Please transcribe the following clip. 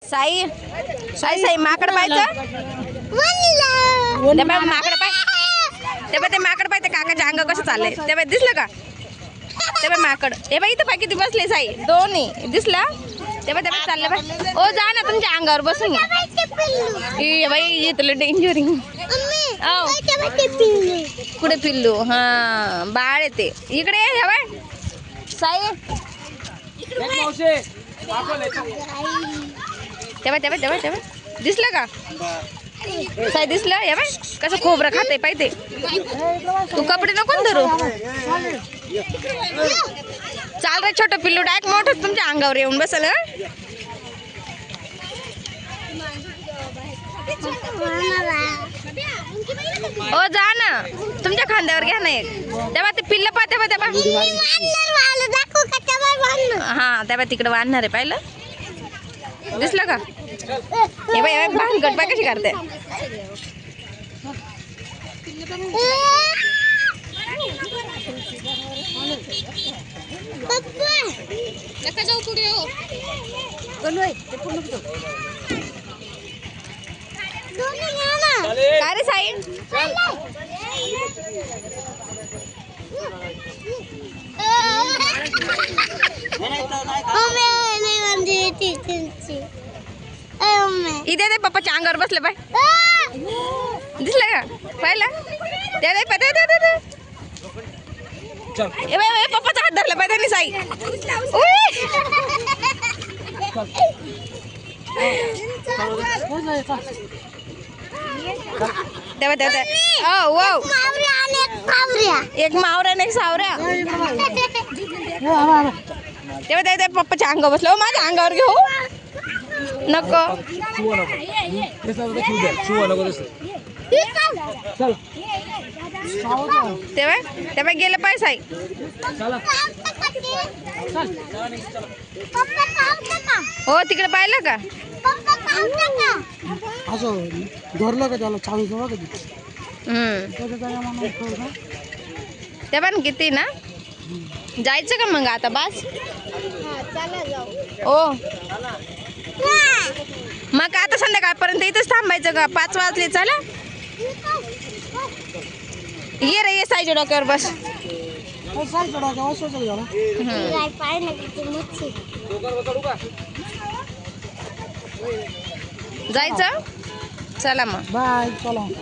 साई साई साई माकड पाहायचं ते माकड पाय ते माकड पाहिजे काकाच्या अंग कसं चाललंय ते दिसलं का ते माकड हे बाई इथं पाय किती बसले साई दोन्ही दिसला ते चाललं बाय ओ जा ना तुमच्या अंगावर बसून ये बाई येतलं डेंजरिंग कुठे पिल्लू हा बाळ येते इकडे हे बाय साई तेव्हा दिसलं का साई दिसलं हे बाय कसं खोबरं खाते पाहिजे तू कपडे नको धरू चाल रे छोटं पिल्लू डायरेक्ट मोठं तुमच्या अंगावर येऊन बसल ओ जा ना तुमच्या खांद्यावर घ्या ना एक तेव्हा ते पिल्ल पा तेव्हा हा तेव्हा तिकडे वाढणार आहे पाहिलं दिसलं का हे बाई भानगड पाय कशी करते जाऊ पुढे हो काय रे साई इथे ते पप्पाच्या अंगावर बसले बाय दिसलं का पाहिलं ते पप्पाचा हात धरला पाहिजे त्यांनी साई एक मावरा आणि एक सावऱ्या तेव्हा ते पप्पाच्या अंगावर बसलं माझ्या अंगावर घेऊ नको तेव्हा गेलं पाय साई हो तिकडे पाहिलं का असं धरलं का त्याला चालू जवळ कधी तेव्हा किती ना जायचं का मग आता बस ओ मग आता संध्याकाळपर्यंत इथंच थांबायचं का 5 वाजले चला ये रे ये साईच्या डोक्यावर बस जायचं चला मग बाय चला